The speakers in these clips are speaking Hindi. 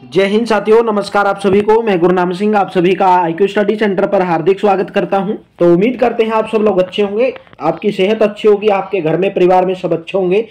जय हिंद साथियों, नमस्कार आप सभी को। मैं गुरनाम सिंह आप सभी का IQ स्टडी सेंटर पर हार्दिक स्वागत करता हूं। तो उम्मीद करते हैं आप सब लोग अच्छे होंगे, आपकी सेहत अच्छी होगी, आपके घर में परिवार में सब अच्छे होंगे।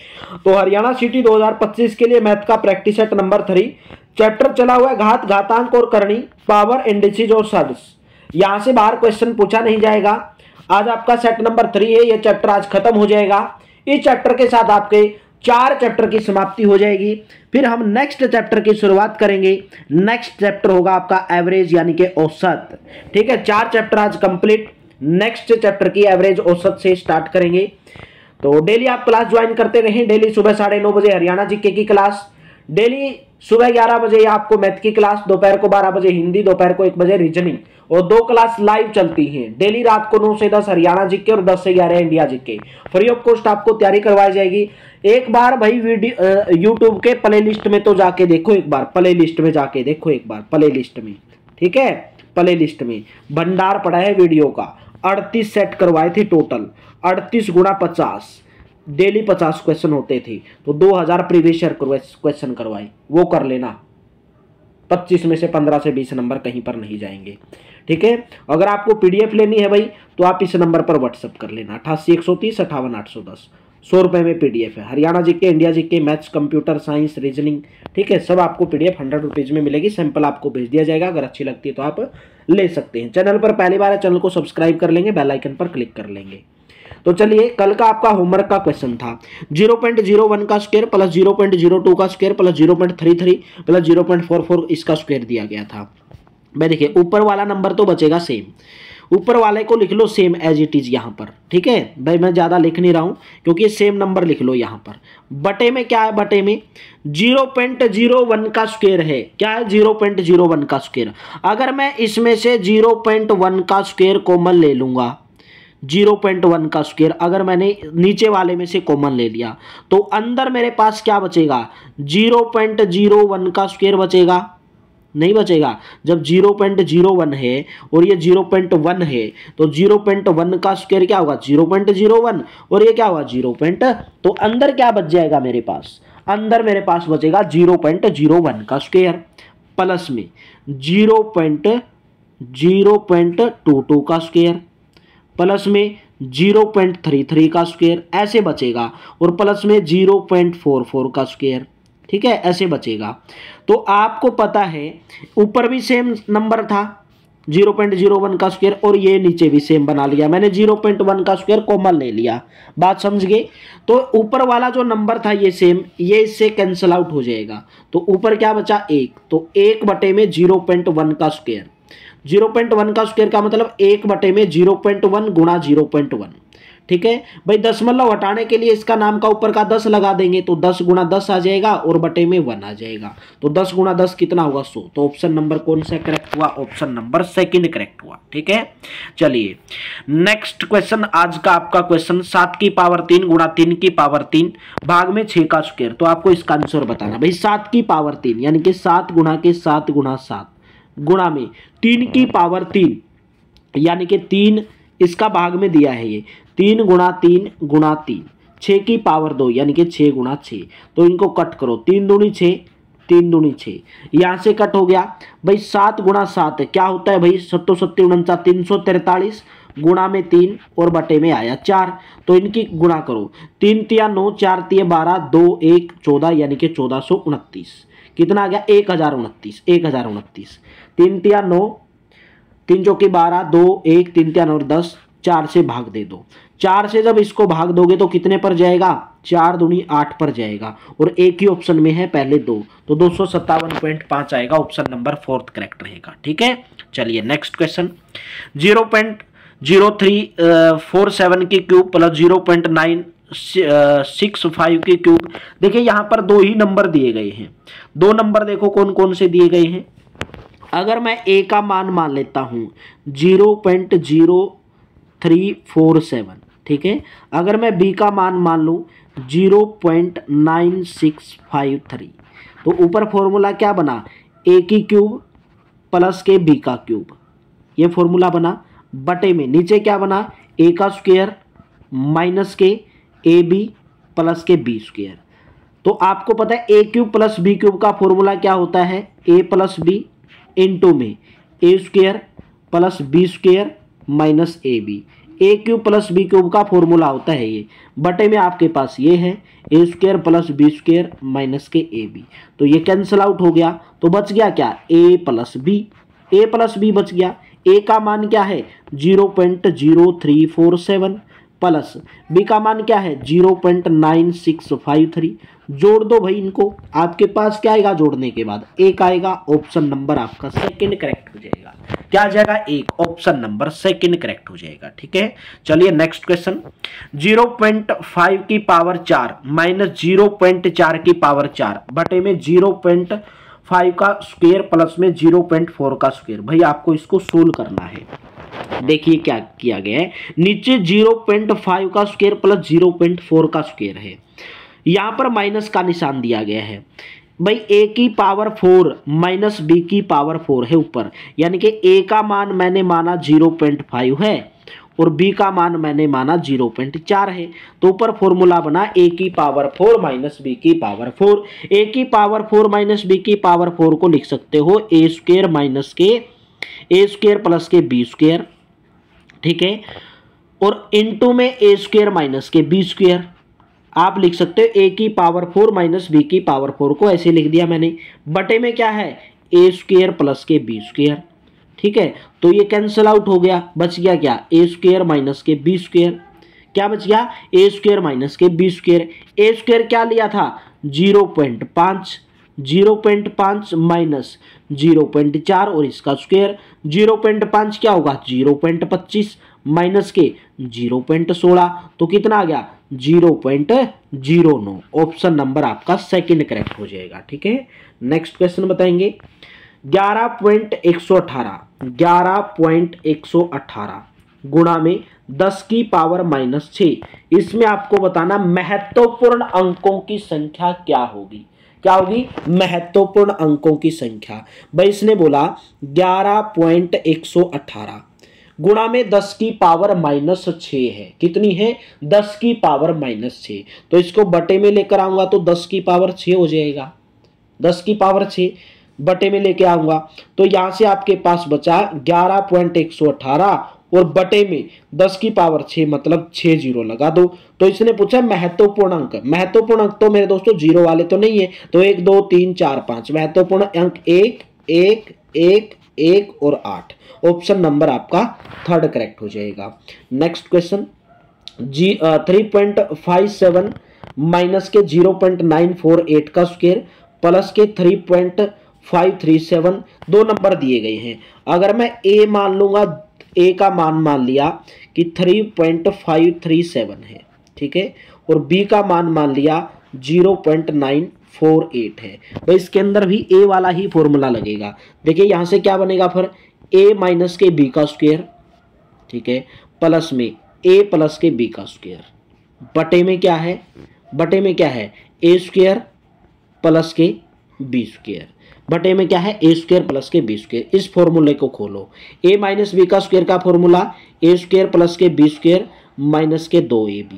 तो हरियाणा सिटी 2025 के लिए मैथ का प्रैक्टिस सेट नंबर 3 चैप्टर चला हुआ है घात, घातांक और करणी, पावर, इंडिसेज और सड्स। यहाँ से बाहर क्वेश्चन पूछा नहीं जाएगा। आज आपका सेट नंबर 3 है, यह चैप्टर आज खत्म हो जाएगा। इस चैप्टर के साथ आपके 4 चैप्टर की समाप्ति हो जाएगी। फिर हम नेक्स्ट चैप्टर की शुरुआत करेंगे। नेक्स्ट चैप्टर होगा आपका एवरेज यानी कि औसत। ठीक है, 4 चैप्टर आज कंप्लीट। नेक्स्ट चैप्टर की एवरेज औसत से स्टार्ट करेंगे। तो डेली आप क्लास ज्वाइन करते रहें। डेली सुबह 9:30 बजे हरियाणा जीके की क्लास, डेली सुबह 11 बजे आपको मैथ की क्लास, दोपहर को 12 बजे हिंदी, दोपहर को 1 बजे रीजनिंग, और 2 क्लास लाइव चलती हैं। डेली रात को 9 से 10 हरियाणा जीके और 10 से 11 India GK. Free of cost आपको तैयारी करवाई जाएगी। एक बार भाई वीडियो यूट्यूब के प्ले लिस्ट में तो जाके देखो, एक बार प्ले लिस्ट में जाके देखो, एक बार प्ले लिस्ट में। ठीक है, प्ले लिस्ट में भंडार पड़ा है वीडियो का। 38 सेट करवाए थे टोटल, 38 गुणा 50, डेली 50 क्वेश्चन होते थे। तो 2000 प्रीवियस ईयर क्वेश्चन करवाए, वो कर लेना। 25 में से 15 से 20 नंबर कहीं पर नहीं जाएंगे। ठीक है, अगर आपको PDF लेनी है भाई तो आप इस नंबर पर व्हाट्सअप कर लेना, 88 130 58 810। 100 रुपये में PDF है। Haryana GK, India GK, maths, computer science, reasoning, ठीक है, सब आपको PDF 100 रुपीज़ में मिलेगी। सैंपल आपको भेज दिया जाएगा, अगर अच्छी लगती है तो आप ले सकते हैं। चैनल पर पहली बार है, चैनल को सब्सक्राइब कर लेंगे, बेल आइकन पर क्लिक कर लेंगे। तो चलिए, कल का आपका होमवर्क का क्वेश्चन था 0.01 का स्क्वायर प्लस 0.02 का स्क्वायर प्लस 0.33 प्लस 0.44 इसका स्क्वायर दिया गया था। मैं देखिए, ऊपर वाला नंबर तो बचेगा सेम, ऊपर वाले को लिख लो सेम एज इट इज यहाँ पर। ठीक है भाई, मैं ज़्यादा लिख नहीं रहा हूँ क्योंकि सेम नंबर लिख लो यहाँ पर। बटे में क्या है, बटे में 0.01 का स्क्वायर है। क्या है, 0.01 का स्क्वायर। अगर मैं इसमें से 0.1 का स्क्वायर कॉमन ले लूँगा, 0.1 का स्क्वायर अगर मैंने नीचे वाले में से कॉमन ले लिया, तो अंदर मेरे पास क्या बचेगा, 0.01 का स्क्वायर बचेगा? नहीं बचेगा। जब 0.01 है और ये 0.1 है तो 0.1 का स्क्वायर क्या होगा, 0.01, और ये क्या होगा, 0. तो अंदर क्या बच जाएगा मेरे पास, अंदर मेरे पास बचेगा 0.01 का स्क्वायर प्लस में 0.22 का स्क्वायर प्लस में 0.33 का स्क्वायर, ऐसे बचेगा, और प्लस में 0.44 का स्क्वायर। ठीक है, ऐसे बचेगा। तो आपको पता है ऊपर भी सेम नंबर था 0.01 का स्क्वायर, और ये नीचे भी सेम बना लिया मैंने, 0.1 का स्क्वायर कॉमन ले लिया। बात समझ गए? तो ऊपर वाला जो नंबर था ये सेम, ये इससे कैंसिल आउट हो जाएगा। तो ऊपर क्या बचा, 1। तो 1 बटे में 0.1 का स्क्वायर, 0.1 का स्क्वायर का मतलब 1 बटे में 0.1 गुणा 0.1। ठीक है भाई, दशमलव हटाने के लिए इसका नाम का ऊपर का 10 लगा देंगे, तो 10 गुणा 10 आ जाएगा और बटे में 1 आ जाएगा। तो 10 गुणा 10 कितना होगा, 100। तो ऑप्शन नंबर कौन सा करेक्ट हुआ, ऑप्शन नंबर 2 करेक्ट हुआ। ठीक है, चलिए नेक्स्ट क्वेश्चन। आज का आपका क्वेश्चन 7 की पावर 3 गुणा 3 की पावर 3 भाग में 6 का स्क्वायर। तो आपको इसका आंसर बताना भाई, 7 की पावर 3 यानी कि 7 गुणा के 7 गुणा 7 गुणा में 3 की पावर 3 यानी कि 3 इसका भाग में दिया है, ये 3 गुणा 3 गुणा 3, 6 की पावर 2 यानी कि 6 गुणा 6। तो इनको कट करो, 3 दूनी 6, 3 दूनी 6, यहाँ से कट हो गया भाई। 7 गुणा 7 क्या होता है भाई, 7 7 49 343 गुणा में 3 और बटे में आया 4। तो इनकी गुणा करो, 3 तिया 9, 4 तिया 12, 2 1 14 यानी कि 1429। कितना आ गया, 1029, 1029। 3 तिया 9, 3 चौकी 12, 2 1 3 तिया 9 10, 4 से भाग दे दो। 4 से जब इसको भाग दोगे तो कितने पर जाएगा, 4 दूनी 8 पर जाएगा, और एक ही ऑप्शन में है पहले 2, तो 257.5 आएगा। ऑप्शन नंबर 4 करेक्ट रहेगा। ठीक है, चलिए नेक्स्ट क्वेश्चन। 0.0347 की क्यूब प्लस 0.965 की क्यूब। देखिए यहाँ पर 2 ही नंबर दिए गए हैं। 2 नंबर देखो कौन कौन से दिए गए हैं। अगर मैं A का मान मान लेता हूं 0.0347, ठीक है। अगर मैं B का मान मान लूं 0.9653, तो ऊपर फॉर्मूला क्या बना, A की क्यूब प्लस के B का क्यूब, ये फॉर्मूला बना। बटे में नीचे क्या बना, A का स्क्वायर माइनस के AB प्लस के B स्क्वायर। तो आपको पता है A cube plus B cube का फॉर्मूला क्या होता है, ए प्लस बी इंटू में A square plus B square minus A B. A cube plus B cube का फॉर्मूला होता है ये, बटे में आपके पास ये है A square plus B square minus के ए बी। तो ये कैंसिल आउट हो गया, तो बच गया क्या, ए प्लस बी बच गया। ए का मान क्या है 0.0347 प्लस बी का मान क्या है 0.9653। जोड़ दो भाई इनको, आपके पास क्या आएगा जोड़ने के बाद, एक आएगा। ऑप्शन नंबर आपका सेकंड करेक्ट हो जाएगा। क्या आ जाएगा, एक। ऑप्शन नंबर सेकंड करेक्ट हो जाएगा। ठीक है, चलिए नेक्स्ट क्वेश्चन। 0.5 की पावर 4 माइनस 0.4 की पावर 4 बटे में 0.5 का स्क्वायर प्लस में 0.4 का स्क्वायर। भाई आपको इसको सोल्व करना है। देखिए क्या किया गया है, नीचे 0.5 का स्क्वायर प्लस 0.4 का स्क्वायर है, यहां पर माइनस का निशान दिया गया है। भाई ए की पावर 4 माइनस बी की पावर 4 है ऊपर, यानी कि ए का मान मैंने माना 0.5 है और बी का मान मैंने माना 0.4 है। तो ऊपर फॉर्मूला बना ए की पावर 4 माइनस बी की पावर 4। ए की पावर 4 माइनस बी की पावर 4 को लिख सकते हो ए स्क्वायर माइनस के ए स्क्वायर प्लस के बी स्क्वायर, ठीक है, और इनटू में ए स्क्वायर माइनस के बी स्क्वायर। आप लिख सकते हो ए की पावर 4 माइनस बी की पावर 4 को ऐसे लिख दिया मैंने, बटे में क्या है ए स्क्वायर प्लस के बी स्क्वायर। ठीक है, तो ये कैंसिल आउट हो गया, बच गया क्या ए स्क्वायर माइनस के बी स्क्वायर। क्या बच गया, ए स्क्वायर माइनस के बी स्क्वायर। ए स्क्वायर क्या लिया था 0.5, 0.5 माइनस 0.4 और इसका स्क्वायर। 0.5 क्या होगा 0.25 माइनस के 0.16, तो कितना आ गया 0.09। ऑप्शन नंबर आपका सेकंड करेक्ट हो जाएगा। ठीक है, नेक्स्ट क्वेश्चन बताएंगे। 11.118 गुणा में 10 की पावर माइनस 6। इसमें आपको बताना महत्वपूर्ण अंकों की संख्या क्या होगी। क्या होगी, महत्वपूर्ण अंकों की संख्या। भाई इसने बोला 11.118 गुणा में 10 की पावर माइनस 6 है। कितनी है 10 की पावर माइनस 6। तो इसको बटे में लेकर आऊंगा तो 10 की पावर 6 हो जाएगा। 10 की पावर 6 बटे में लेके आऊंगा तो यहां से आपके पास बचा 11.118 और बटे में 10 की पावर 6 मतलब 6 जीरो लगा दो। तो इसने पूछा महत्वपूर्ण अंक। महत्वपूर्ण अंक तो मेरे दोस्तों जीरो वाले तो नहीं है, तो 1 2 3 4 5 महत्वपूर्ण अंक 1 1 1 1 और 8। ऑप्शन नंबर आपका थर्ड करेक्ट हो जाएगा। नेक्स्ट क्वेश्चन 3.57 माइनस के 0.948 का स्क्वायर प्लस के 3.537 दो नंबर दिए गए हैं। अगर मैं ए मान लूंगा, ए का मान लिया कि 3.537 है, ठीक है, और बी का मान लिया 0.948 है। तो इसके अंदर भी ए वाला ही फॉर्मूला लगेगा। देखिए यहां से क्या बनेगा फिर ए माइनस के बी का स्क्वायर, ठीक है, प्लस में ए प्लस के बी का स्क्वायर, बटे में क्या है, बटे में क्या है ए स्क्वायर प्लस के बी स्क्वायर, बटे में क्या है ए स्क्वायर प्लस के बी स्क्वायर। इस फॉर्मूले को खोलो। ए माइनस बी का स्क्वायर का फॉर्मूला ए स्क्वायर प्लस के बी स्क्वायर माइनस के 2ab,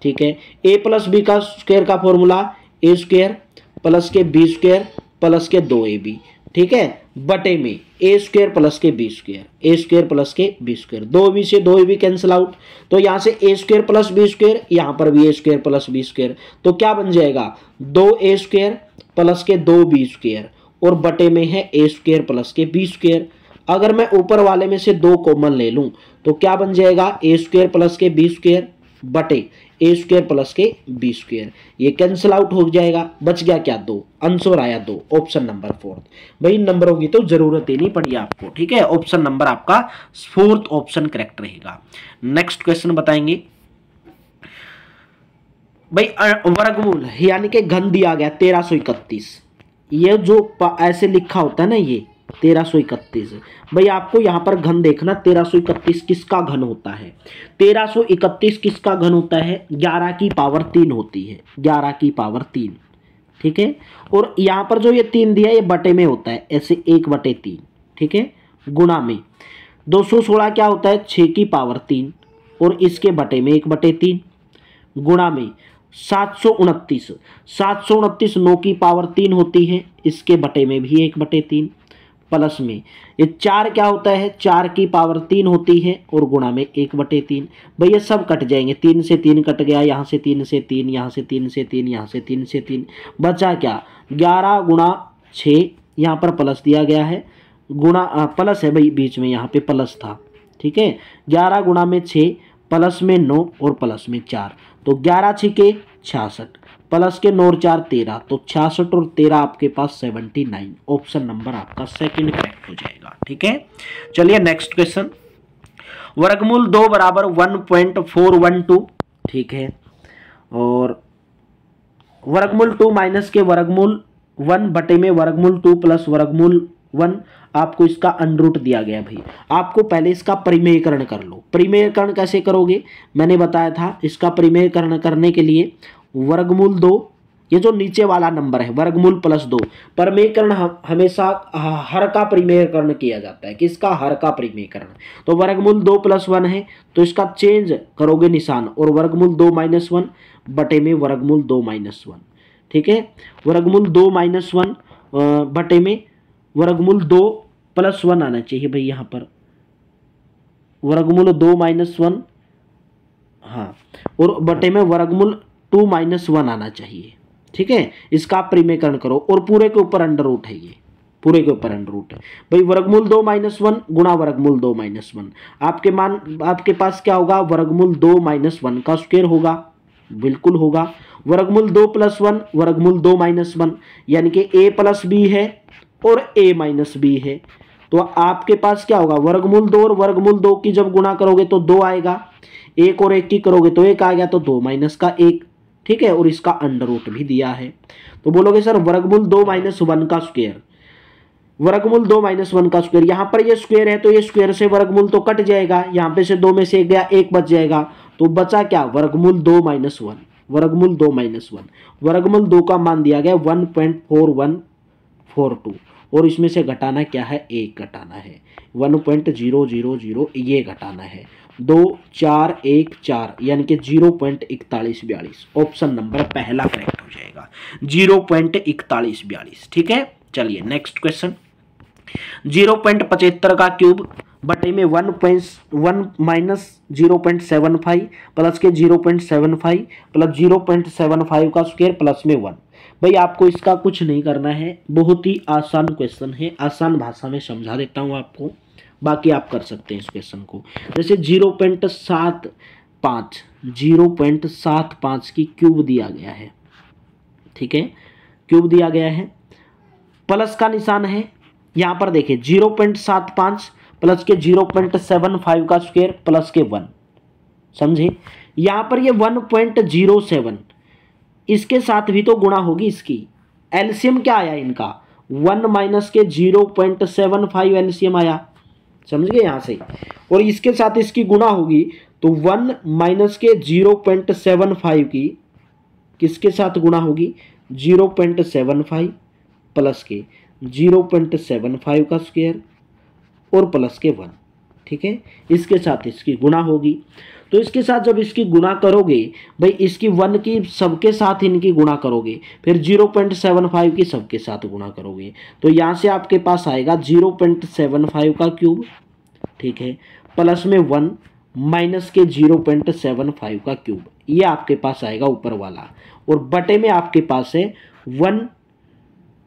ठीक है। ए प्लस बी का स्क्वायर का फॉर्मूला ए स्क्वायर प्लस के बी स्क्वायर प्लस के 2ab, ठीक है, बटे में ए स्क्वायर प्लस के बी स्क्वायर, ए स्क्वायर प्लस के बी स्क्वायर। 2ab से 2ab कैंसिल आउट, तो यहाँ से ए स्क्वायर प्लस बी स्क्वायर, यहाँ पर भी ए स्क्वायर प्लस बी स्क्वायर, तो क्या बन जाएगा 2a स्क्वायर प्लस के 2b स्क्वायर और बटे में है ए स्क्वायर प्लस के बी स्क्वायर। अगर मैं ऊपर वाले में से 2 कॉमन ले लूं तो क्या बन जाएगा ए स्क्वायर प्लस के बी स्क्वायर बटे ए स्क्वायर प्लस के बी स्क्वायर। ये कैंसिल आउट हो जाएगा, बच गया क्या 2, आंसर आया 2। Option number 4। भाई इन नंबरों की तो जरूरत ही नहीं पड़ी आपको, ठीक है। ऑप्शन नंबर आपका 4th ऑप्शन करेक्ट रहेगा। नेक्स्ट क्वेश्चन बताएंगे भाई वर्गमूल यानी कि घन दिया गया 1331। ये जो ऐसे लिखा होता है ना ये 1331, भाई आपको यहाँ पर घन देखना 1331 किसका घन होता है। 1331 किसका घन होता है 11 की पावर 3 होती है, 11 की पावर 3, ठीक है। और यहाँ पर जो ये 3 दिया ये बटे में होता है ऐसे 1/3, ठीक है, गुणा में 216 क्या होता है 6 की पावर 3 और इसके बटे में 1/3 गुणा में 729। 729 9 की पावर 3 होती है, इसके बटे में भी 1/3 प्लस में ये 4 क्या होता है, 4 की पावर 3 होती है और गुणा में 1/3। भाई ये सब कट जाएंगे, 3 से 3 कट गया, यहाँ से 3 से 3, यहाँ से 3 से 3, यहाँ से 3 से 3, बचा क्या 11 गुणा 6, यहाँ पर प्लस दिया गया है, गुणा प्लस है भाई बीच में, यहाँ पे प्लस था, ठीक है। 11 गुणा में 6 प्लस में 9 और प्लस में 4, तो 11 छिके 66 प्लस के 9 और 4 13, तो 66 और 13 आपके पास 79। ऑप्शन नंबर आपका सेकंड करेक्ट हो जाएगा, ठीक है। चलिए नेक्स्ट क्वेश्चन, वर्गमूल 2 बराबर 1.412, ठीक है। और वर्गमूल 2 माइनस के वर्गमूल 1 बटे में वर्गमूल 2 प्लस वर्गमूल 1, आपको इसका अंडरूट दिया गया भाई। आपको पहले इसका परिमेयकरण कर लो। परिमेयकरण कैसे करोगे, मैंने बताया था, इसका परिमेयकरण करने के लिए वर्गमूल 2, ये जो नीचे वाला नंबर है वर्गमूल प्लस 2, परिमेयकरण हमेशा हर का परिमेयकरण किया जाता है। किसका, हर का परिमेयकरण। तो वर्गमूल 2 + 1 है, तो इसका चेंज करोगे निशान, और वर्गमूल 2 - 1 बटे में वर्गमूल 2 - 1, ठीक है। वर्गमूल 2 - 1 बटे में वर्गमूल 2 + 1 आना चाहिए भाई, यहाँ पर वर्गमूल 2 - 1, हाँ, और बटे में वर्गमूल 2 - 1 आना चाहिए, ठीक है। इसका आप परिमेयकरण करो, और पूरे के ऊपर अंडररूट है, ये पूरे के ऊपर अंडररूट है भाई। वर्गमूल 2 - 1 गुणा वर्गमूल 2 - 1, आपके पास क्या होगा, वर्गमूल 2 - 1 का स्क्वायर होगा, बिल्कुल होगा। वर्गमूल 2 + 1 वर्गमूल 2 - 1, यानी कि a + b है और a - b है, तो आपके पास क्या होगा, वर्गमूल 2 और वर्गमूल 2 की जब गुणा करोगे तो 2 आएगा, 1 और 1 की करोगे तो 1 आ गया, तो 2 - 1, ठीक है। और इसका अंडररूट भी दिया है, तो बोलोगे सर वर्गमूल 2 - 1 का स्क्वायर, वर्गमूल 2 - 1 का स्क्वायर, यहाँ पर ये स्क्वायर है तो ये स्क्वायर से वर्गमूल तो कट जाएगा, यहाँ पे से 2 में से 1 गया, 1 बच जाएगा, तो बचा क्या, वर्गमूल 2 - 1, वर्गमूल 2 - 1, वर्गमूल 2 का मान दिया गया 1.4142, और इसमें से घटाना क्या है, 1 घटाना है, 1.000 ये घटाना है, 2 4 1 4, यानी कि 0.4142। ऑप्शन नंबर पहला करेक्ट हो जाएगा, 0.4142, ठीक है। चलिए नेक्स्ट क्वेश्चन, 0.75 का क्यूब बटे में 1 - 0.75 प्लस के 0.75 प्लस 0.75 का स्क्वायर प्लस में 1। भाई आपको इसका कुछ नहीं करना है, बहुत ही आसान क्वेश्चन है, आसान भाषा में समझा देता हूँ आपको, बाकी आप कर सकते हैं इस क्वेश्चन को। जैसे 0.75 की क्यूब दिया गया है, ठीक है, क्यूब दिया गया है, प्लस का निशान है, यहाँ पर देखिए 0.75 प्लस के 0.75 का स्क्वायर प्लस के 1, समझे। यहाँ पर ये 1.07, इसके साथ भी तो गुणा होगी, इसकी एलसीएम क्या आया इनका, 1 माइनस के 0.75 एलसीएम आया, समझ गए यहाँ से। और इसके साथ इसकी गुणा होगी, तो 1 माइनस के 0.75 की किसके साथ गुणा होगी, 0.75 प्लस के 0.75 का स्क्वायर और प्लस के 1, ठीक है। इसके साथ इसकी गुणा होगी, तो इसके साथ जब इसकी गुणा करोगे भाई, इसकी 1 की सबके साथ इनकी गुणा करोगे, फिर 0.75 की सबके साथ गुणा करोगे, तो यहाँ से आपके पास आएगा 0.75 का क्यूब, ठीक है, प्लस में 1 माइनस के 0.75 का क्यूब, ये आपके पास आएगा ऊपर वाला, और बटे में आपके पास है 1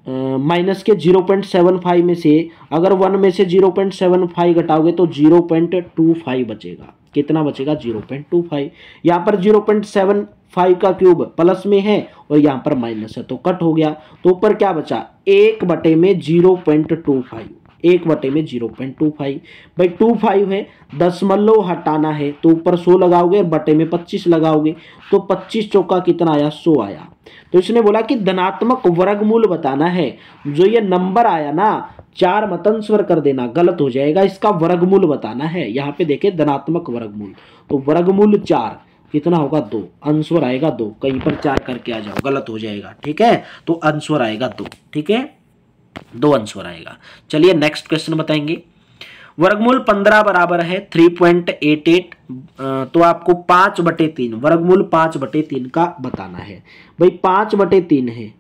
माइनस के 0.75 में से, अगर 1 में से 0.75 घटाओगे तो 0.25 बचेगा, कितना बचेगा, 0.25। यहाँ पर 0.75 का क्यूब प्लस में है और यहाँ पर माइनस है, तो कट हो गया, तो ऊपर क्या बचा, 1 बटे में 0.25, 1 बटे में 0.25। भाई 25 है, दशमलव हटाना है, तो ऊपर 100 लगाओगे और बटे में 25 लगाओगे, तो 25 चौका कितना आया, 100 आया। तो इसने बोला कि धनात्मक वर्गमूल बताना है, जो ये नंबर आया ना 4 मत आंसर कर देना, गलत हो जाएगा, इसका वर्गमूल बताना है। यहाँ पे देखे धनात्मक वर्गमूल, तो वर्गमूल 4 कितना होगा, 2, आंसर आएगा 2, कहीं पर 4 करके आ जाओ, गलत हो जाएगा, ठीक है, तो आंसर आएगा 2, ठीक है, 2 आंसर आएगा। चलिए नेक्स्ट क्वेश्चन बताएंगे, वर्गमूल 15 बराबर है 3.88, तो आपको 5/3 वर्गमूल 5/3 का बताना है। भाई 5/3 है,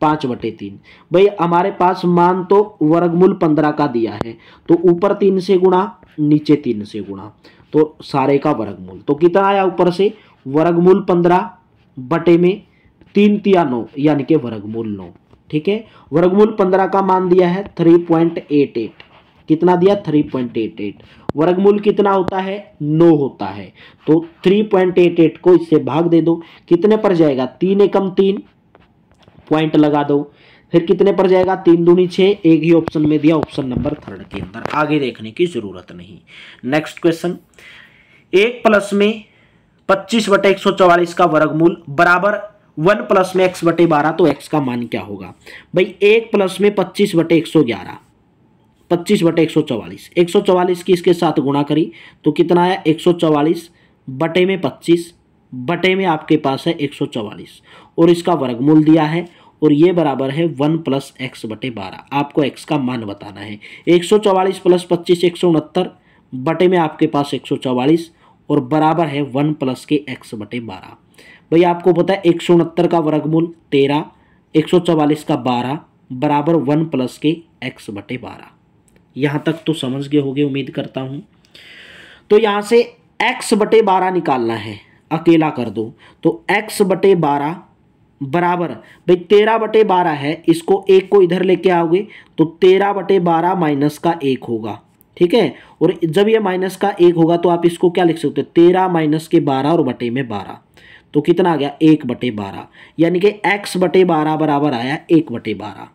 5/3 भाई हमारे पास मान तो वर्गमूल 15 का दिया है, तो ऊपर 3 से गुणा नीचे 3 से गुणा, तो सारे का वर्गमूल तो कितना आया ऊपर से वर्गमूल 15 बटे में 3 तिया 9 यानी कि वर्गमूल 9। ठीक है, वर्गमूल 15 का मान दिया है 3.88, कितना दिया 3.88, वर्गमूल कितना होता है 9 होता है, तो 3.88 को इससे भाग दे दो, कितने पर जाएगा 3 एकम 3, पॉइंट लगा दो, फिर कितने पर जाएगा 3 दूनी 6, एक ही ऑप्शन में दिया ऑप्शन नंबर 3 के अंदर, आगे देखने की जरूरत नहीं। नेक्स्ट क्वेश्चन, 1 प्लस में 25/144 का वर्गमूल बराबर 1 प्लस में x/12, तो x का मान क्या होगा। भाई 1 प्लस में 25/111, 25/144, 144 की इसके साथ गुणा करी तो कितना आया 144 बटे में 25 बटे में आपके पास है 144 और इसका वर्गमूल दिया है और ये बराबर है 1 प्लस x/12। आपको x का मान बताना है। 144 प्लस 25 169 बटे में आपके पास 144 और बराबर है 1 प्लस के x/12। भाई आपको पता है 169 का वर्गमूल 13, 144 का 12 बराबर 1 प्लस के x/12। यहाँ तक तो समझ गए होंगे उम्मीद करता हूँ। तो यहाँ से x/12 निकालना है, अकेला कर दो, तो x/12 बराबर भाई 13/12 है, इसको एक को इधर लेके आओगे तो 13/12 माइनस का 1 होगा। ठीक है, और जब ये माइनस का 1 होगा तो आप इसको क्या लिख सकते हो 13 माइनस के 12 और बटे में 12, तो कितना आ गया 1/12, यानी कि x/12 बराबर आया 1/12,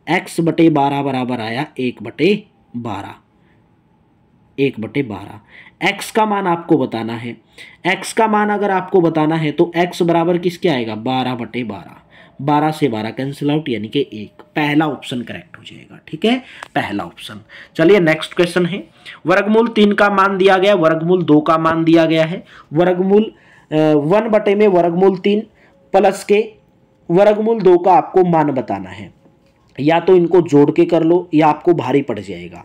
x/12 बराबर आया 1/12, 1/12। x का मान आपको बताना है, x का मान अगर आपको बताना है तो x बराबर किसके आएगा 12/12, 12 से 12 कैंसिल आउट यानी कि 1, पहला ऑप्शन करेक्ट हो जाएगा। ठीक है, पहला ऑप्शन। चलिए नेक्स्ट क्वेश्चन है, वर्गमूल 3 का मान दिया गया, वर्गमूल 2 का मान दिया गया है, वर्गमूल 1 बटे में वर्गमूल 3 प्लस के वर्गमूल 2 का आपको मान बताना है। या तो इनको जोड़ के कर लो या आपको भारी पड़ जाएगा,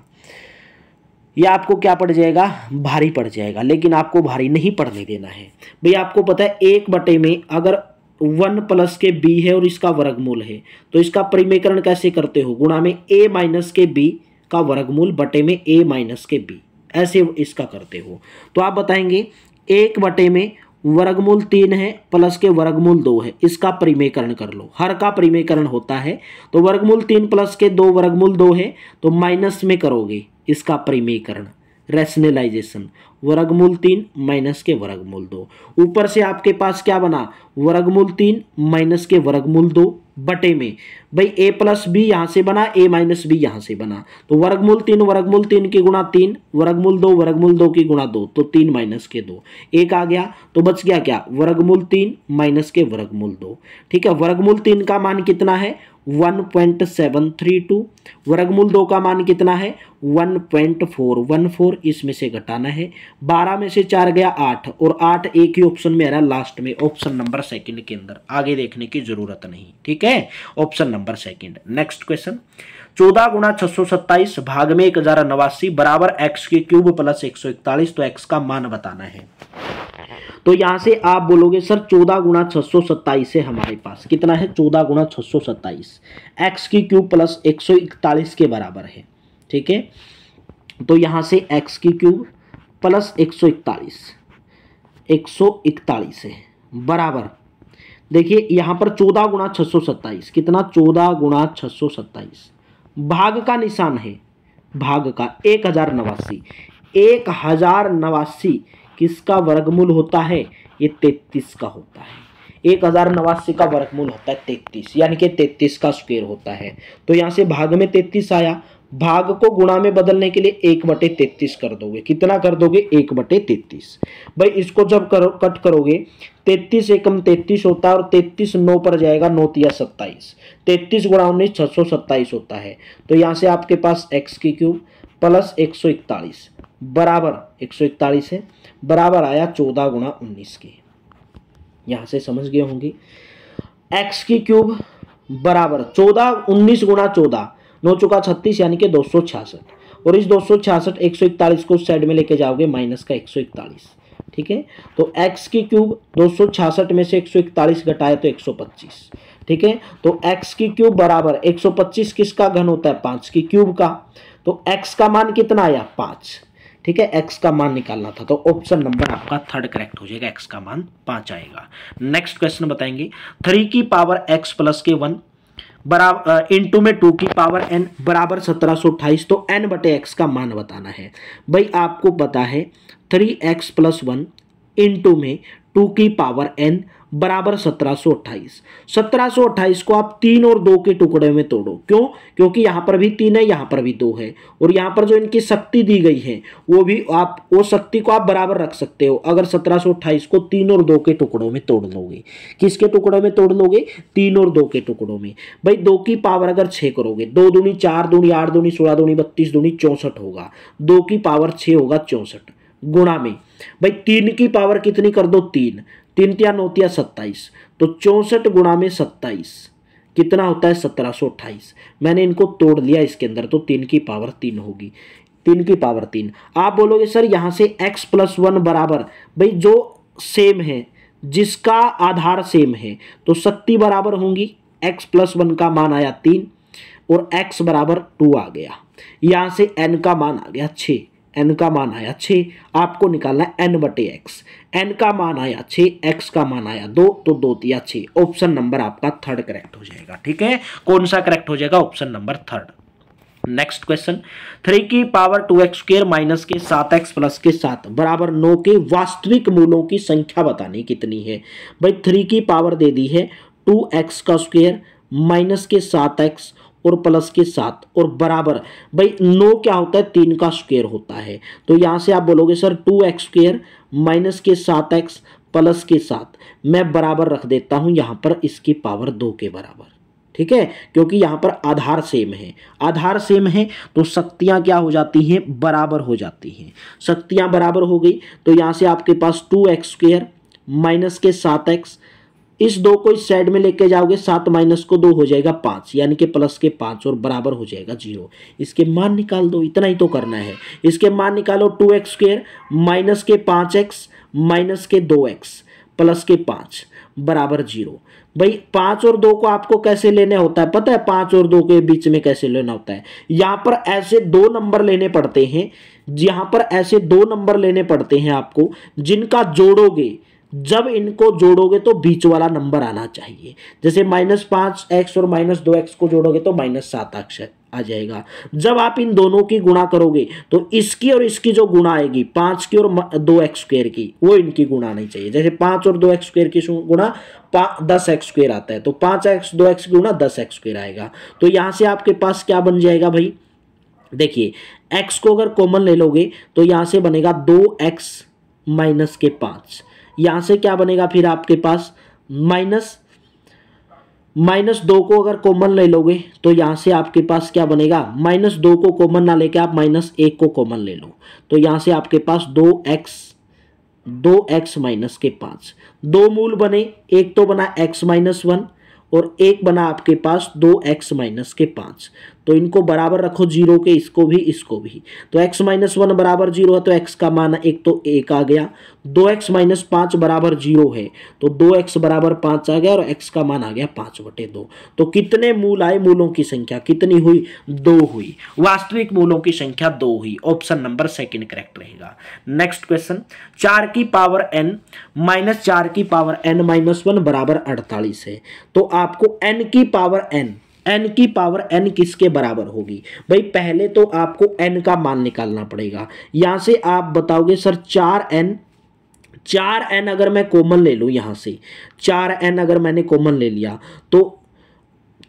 या आपको क्या पड़ जाएगा भारी पड़ जाएगा, लेकिन आपको भारी नहीं पड़ने देना है। भाई आपको पता है 1 बटे में अगर 1 प्लस के b है और इसका वर्गमूल है तो इसका परिमेयकरण कैसे करते हो, गुणा में a माइनस के b का वर्गमूल बटे में a माइनस के b, ऐसे इसका करते हो। तो आप बताएंगे 1 बटे में वर्गमूल 3 है प्लस के वर्गमूल 2 है, इसका परिमेयकरण कर लो, हर का परिमेयकरण होता है, तो वर्गमूल 3 प्लस के 2 वर्गमूल 2 है तो माइनस में करोगे इसका परिमेयकरण, रैशनलाइजेशन, वर्गमूल 3 माइनस के वर्गमूल 2, ऊपर से आपके पास क्या बना वर्गमूल 3 माइनस के वर्गमूल 2 बटे में भाई a प्लस बी यहाँ से बना, a माइनस बी यहाँ से बना, तो वर्गमूल 3 की गुणा 3, वर्गमूल 2 की गुणा 2, तो 3 माइनस के 2, 1 आ गया, तो बच गया क्या वर्गमूल 3 माइनस के वर्गमूल 2। ठीक है, वर्गमूल 3 का मान कितना है 1.732, वर्गमूल 2 का मान कितना है 1.414, इसमें से घटाना है, 12 में से 4 गया 8 और 8 एक ही ऑप्शन में आ रहा है लास्ट में, ऑप्शन नंबर 2 के अंदर, आगे देखने की जरूरत नहीं। ठीक है, ऑप्शन नंबर 2। नेक्स्ट क्वेश्चन, 14 गुणा 627 भाग में 1089 बराबर x के क्यूब प्लस 141, तो x का मान बताना है। तो यहां से आप बोलोगे सर 14 गुणा 627 है हमारे पास, कितना है 14 गुणा 627, एक्स की क्यूब प्लस 141 के बराबर है। ठीक है, तो यहां से एक्स की क्यूब प्लस 141 है बराबर, देखिए यहां पर 14 गुणा 627, कितना 14 गुणा 627, भाग का निशान है, भाग का 1089, 1089 किसका वर्गमूल होता है, ये 33 का होता है, 1089 का वर्गमूल होता है 33, यानी कि 33 का स्क्वायर होता है। तो यहाँ से भाग में 33 आया, भाग को गुणा में बदलने के लिए 1/33 कर दोगे, कितना कर दोगे 1/33। भाई इसको जब कट करोगे 33 एकम 33 होता है और 33 9 पर जाएगा, 9 तिया 27, 33 गुणा 19 627 होता है। तो यहाँ से आपके पास एक्स की क्यूब प्लस 141 बराबर 141 है, बराबर आया 14 गुणा 19 के। यहां से समझ गए होंगे, x की क्यूब बराबर 14 19 गुणा 14 9 चौका 36 यानी कि 266, और इस 266 141 को उस साइड में लेके जाओगे माइनस का 141, ठीक है। तो x की क्यूब 266 में से 141 घटाए तो 125, ठीक है। तो x की क्यूब बराबर 125 किसका घन होता है, 5 की क्यूब का। तो x का मान कितना आया, 5, ठीक है। x का मान निकालना था, तो ऑप्शन नंबर आपका थर्ड करेक्ट हो जाएगा, x का मान 5 आएगा। नेक्स्ट क्वेश्चन बताएंगे, 3 की पावर x प्लस के 1 बराबर इंटू में 2 की पावर n बराबर 1728, तो n बटे x का मान बताना है। भाई आपको पता है 3x प्लस 1 इंटू में 2 की पावर n बराबर 1728। 1728 को आप 3 और 2 के टुकड़े में तोड़ो, क्यों, क्योंकि यहां पर भी 3 है, यहां पर भी 2 है, और यहां पर जो इनकी शक्ति दी गई है वो भी आप, वो शक्ति को आप बराबर रख सकते हो अगर 1728 को 3 और 2 के टुकड़ों में तोड़ लोगे। किसके टुकड़ों में तोड़ लोगे, 3 और 2 के टुकड़ों में। भाई 2 की पावर अगर 6 करोगे, 2 दूनी 4 दूनी 8 दूनी 16 दूनी 32 दूनी 64 होगा, 2 की पावर 6 होगा 64 गुणा में, भाई 3 की पावर कितनी कर दो, 3 3 तिया 9 तिया 27, तो 64 गुणा में 27 कितना होता है, 1728। मैंने इनको तोड़ लिया इसके अंदर, तो 3 की पावर 3 होगी, 3 की पावर 3। आप बोलोगे सर यहाँ से x प्लस 1 बराबर, भाई जो सेम है, जिसका आधार सेम है तो शक्ति बराबर होंगी। x प्लस 1 का मान आया 3 और x बराबर 2 आ गया, यहाँ से n का मान आ गया 6, n का मान आया 6, आपको निकालना है n बटे x, n का मान आया 6, x का मान आया 2, तो 2 तिया 6, ऑप्शन नंबर आपका थर्ड करेक्ट हो जाएगा, ठीक है। कौन सा करेक्ट हो जाएगा, option number third. Next question, 3 की पावर 2x स्क्वायर माइनस के 7x प्लस के 7 बराबर 9 के वास्तविक मूलों की संख्या बतानी कितनी है। भाई 3 की पावर दे दी है 2x का स्क्वायर माइनस के 7x और प्लस के 7 और बराबर, भाई 9 क्या होता है, 3 का स्क्वायर होता है। तो यहां से आप बोलोगे सर 2x स्क्वायर माइनस के 7x प्लस के 7, मैं बराबर रख देता हूं यहां पर इसकी पावर 2 के बराबर, ठीक है, क्योंकि यहां पर आधार सेम है, आधार सेम है तो शक्तियां क्या हो जाती हैं, बराबर हो जाती हैं। शक्तियां बराबर हो गई तो यहां से आपके पास 2x स्क्वायर माइनस के 7x, इस 2 को इस साइड में लेके जाओगे, 7 माइनस को 2 हो जाएगा 5, यानी कि प्लस के 5 और बराबर हो जाएगा 0। इसके मान निकाल दो, इतना ही तो करना है। इसके मान निकालो, 2x स्क्वायर माइनस के 5x माइनस के 2x प्लस के 5 बराबर 0। भाई 5 और 2 को आपको कैसे लेना होता है पता है, 5 और 2 के बीच में कैसे लेना होता है, यहां पर ऐसे 2 नंबर लेने पड़ते हैं, यहां पर ऐसे 2 नंबर लेने पड़ते हैं आपको, जिनका जोड़ोगे, जब इनको जोड़ोगे तो बीच वाला नंबर आना चाहिए। जैसे -5x और -2x को जोड़ोगे तो -7x आ जाएगा। जब आप इन दोनों की गुणा करोगे तो इसकी और इसकी जो गुणा आएगी, 5 की और 2x स्क्वायर की, वो इनकी गुणा नहीं चाहिए। जैसे 5 और 2x स्क्वायर की गुणा 10x स्क्वायर आता है, तो 5x 2x गुणा 10x स्क्वायर आएगा। तो यहां से आपके पास क्या बन जाएगा भाई, देखिए x को अगर कॉमन ले लोगे तो यहां से बनेगा 2x माइनस के 5, यहां से क्या बनेगा फिर आपके पास -2 को अगर कॉमन ले लोगे तो यहां से आपके पास क्या बनेगा, -2 को कॉमन ना लेके आप -1 को कॉमन ले लो, तो यहां से आपके पास 2x माइनस के 5, 2 मूल बने, एक तो बना x माइनस 1 और एक बना आपके पास 2x माइनस के 5, तो इनको बराबर रखो 0 के, इसको भी इसको भी, तो x माइनस 1 बराबर 0 है तो x का मान एक तो 1 आ गया, 2x माइनस 5 बराबर 0 है तो 2x बराबर 5 आ गया और x का मान आ गया 5/2। तो कितने मूल आए, मूलों की संख्या कितनी हुई, 2 हुई, वास्तविक मूलों की संख्या 2 हुई, ऑप्शन नंबर सेकंड करेक्ट रहेगा। नेक्स्ट क्वेश्चन, 4 की पावर n माइनस 4 की पावर n माइनस 1 बराबर 48 है, तो आपको n की पावर n किसके बराबर होगी। भाई पहले तो आपको n का मान निकालना पड़ेगा, यहां से आप बताओगे सर 4n अगर मैं कॉमन ले लूं, यहां से 4n अगर मैंने कॉमन ले लिया तो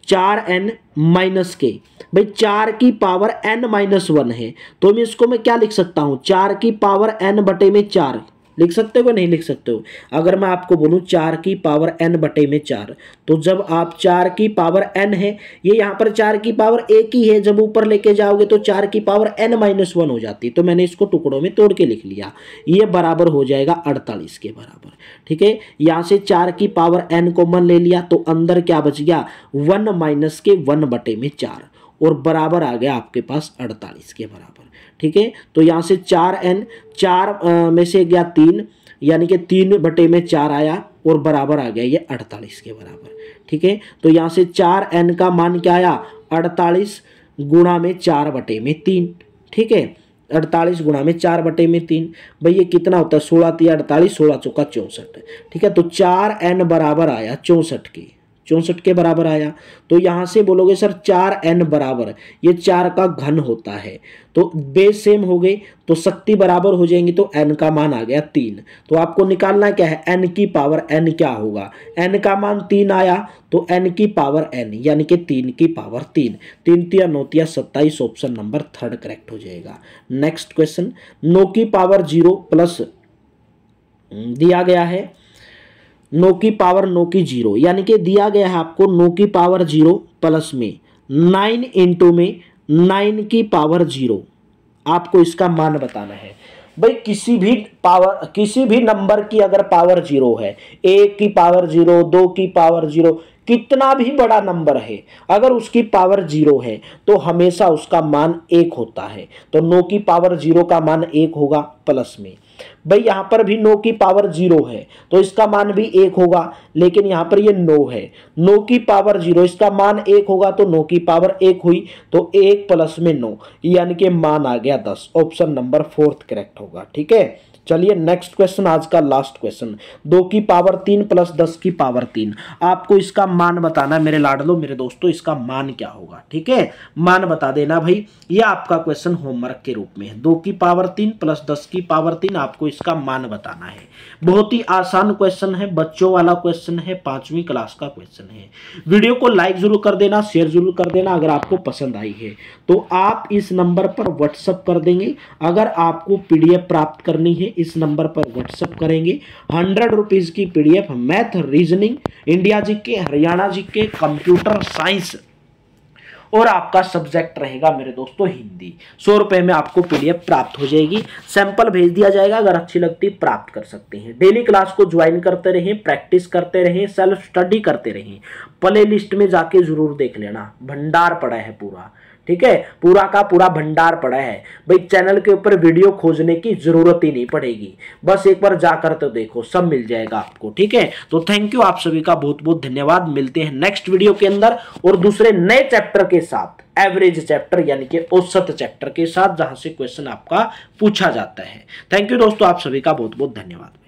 4n माइनस के, भाई 4 की पावर n माइनस 1 है, तो मैं इसको मैं क्या लिख सकता हूं, 4 की पावर n बटे में 4 लिख सकते हो, नहीं लिख सकते हो। अगर मैं आपको बोलूं 4 की पावर n बटे में 4, तो जब आप 4 की पावर n है, ये यहाँ पर 4 की पावर 1 ही है, जब ऊपर लेके जाओगे तो 4 की पावर n माइनस 1 हो जाती, तो मैंने इसको टुकड़ों में तोड़ के लिख लिया, ये बराबर हो जाएगा 48 के बराबर, ठीक है। यहाँ से 4 की पावर n कॉमन ले लिया तो अंदर क्या बच गया, 1 माइनस के 1 बटे में 4, और बराबर आ गया आपके पास 48 के बराबर। ठीक है, तो यहाँ से 4n, 4 में से गया 3, यानी कि 3/4 आया और बराबर आ गया ये 48 के बराबर। ठीक है, तो यहाँ से 4n का मान क्या आया, 48 गुणा में 4/3। ठीक है, 48 गुणा में 4/3, भाई ये कितना होता है, 16 × 48, 16 × 64। ठीक है, तो 4n बराबर आया 64 के बराबर आया। तो यहाँ से बोलोगे सर 4n बराबर, ये 4 का घन होता है, तो बेस सेम हो गए तो शक्ति बराबर हो जाएंगी, तो n का मान आ गया 3। तो आपको निकालना क्या है, n की पावर n क्या होगा, n का मान 3 आया तो n की पावर n यानी कि 3 की पावर 3, 3 × 9 = 27, ऑप्शन नंबर 3 करेक्ट हो जाएगा। नेक्स्ट क्वेश्चन, 9 की पावर 0 प्लस दिया गया है 9 की पावर 9 की 0, यानी कि दिया गया है आपको 9 की पावर 0 प्लस में 9 इंटू में 9 की पावर 0, आपको इसका मान बताना है। भाई किसी भी नंबर की अगर पावर 0 है, 1 की पावर 0, 2 की पावर 0, कितना भी बड़ा नंबर है, अगर उसकी पावर 0 है तो हमेशा उसका मान 1 होता है। तो 9 की पावर 0 का मान 1 होगा प्लस में, भाई यहां पर भी 9 की पावर 0 है तो इसका मान भी 1 होगा, लेकिन यहां पर ये 9 है, 9 की पावर 0 इसका मान 1 होगा तो 9 की पावर 1 हुई, तो 1 प्लस में 9 यानी कि मान आ गया 10, ऑप्शन नंबर 4 करेक्ट होगा। ठीक है, चलिए नेक्स्ट क्वेश्चन, आज का लास्ट क्वेश्चन, 2 की पावर 3 प्लस 10 की पावर 3, आपको इसका मान बताना है मेरे लाडलो मेरे दोस्तों, इसका मान क्या होगा। ठीक है, मान बता देना भाई, ये आपका क्वेश्चन होमवर्क के रूप में है, 2 की पावर 3 प्लस 10 की पावर 3, आपको इसका मान बताना है। बहुत ही आसान क्वेश्चन है, बच्चों वाला क्वेश्चन है, 5वीं क्लास का क्वेश्चन है। वीडियो को लाइक जरूर कर देना, शेयर जरूर कर देना अगर आपको पसंद आई है तो। आप इस नंबर पर व्हाट्सएप कर देंगे, अगर आपको पीडीएफ प्राप्त करनी है इस नंबर पर व्हाट्सएप करेंगे। 100 रुपीज की PDF, math, reasoning, India GK, Haryana GK, computer science और आपका सब्जेक्ट रहेगा मेरे दोस्तों हिंदी। 100 रुपए में आपको पीडीएफ प्राप्त हो जाएगी, सैंपल भेज दिया जाएगा, अगर अच्छी लगती प्राप्त कर सकते हैं। डेली क्लास को ज्वाइन करते रहें, प्रैक्टिस करते रहें, सेल्फ स्टडी करते रहें। प्ले लिस्ट में जाके जरूर देख लेना, भंडार पड़ा है पूरा। ठीक है, पूरा का पूरा भंडार पड़ा है भाई, चैनल के ऊपर वीडियो खोजने की जरूरत ही नहीं पड़ेगी, बस एक बार जाकर तो देखो, सब मिल जाएगा आपको। ठीक है, तो थैंक यू, आप सभी का बहुत बहुत धन्यवाद। मिलते हैं नेक्स्ट वीडियो के अंदर और दूसरे नए चैप्टर के साथ, एवरेज चैप्टर यानी कि औसत चैप्टर के साथ, जहां से क्वेश्चन आपका पूछा जाता है। थैंक यू दोस्तों, आप सभी का बहुत बहुत धन्यवाद।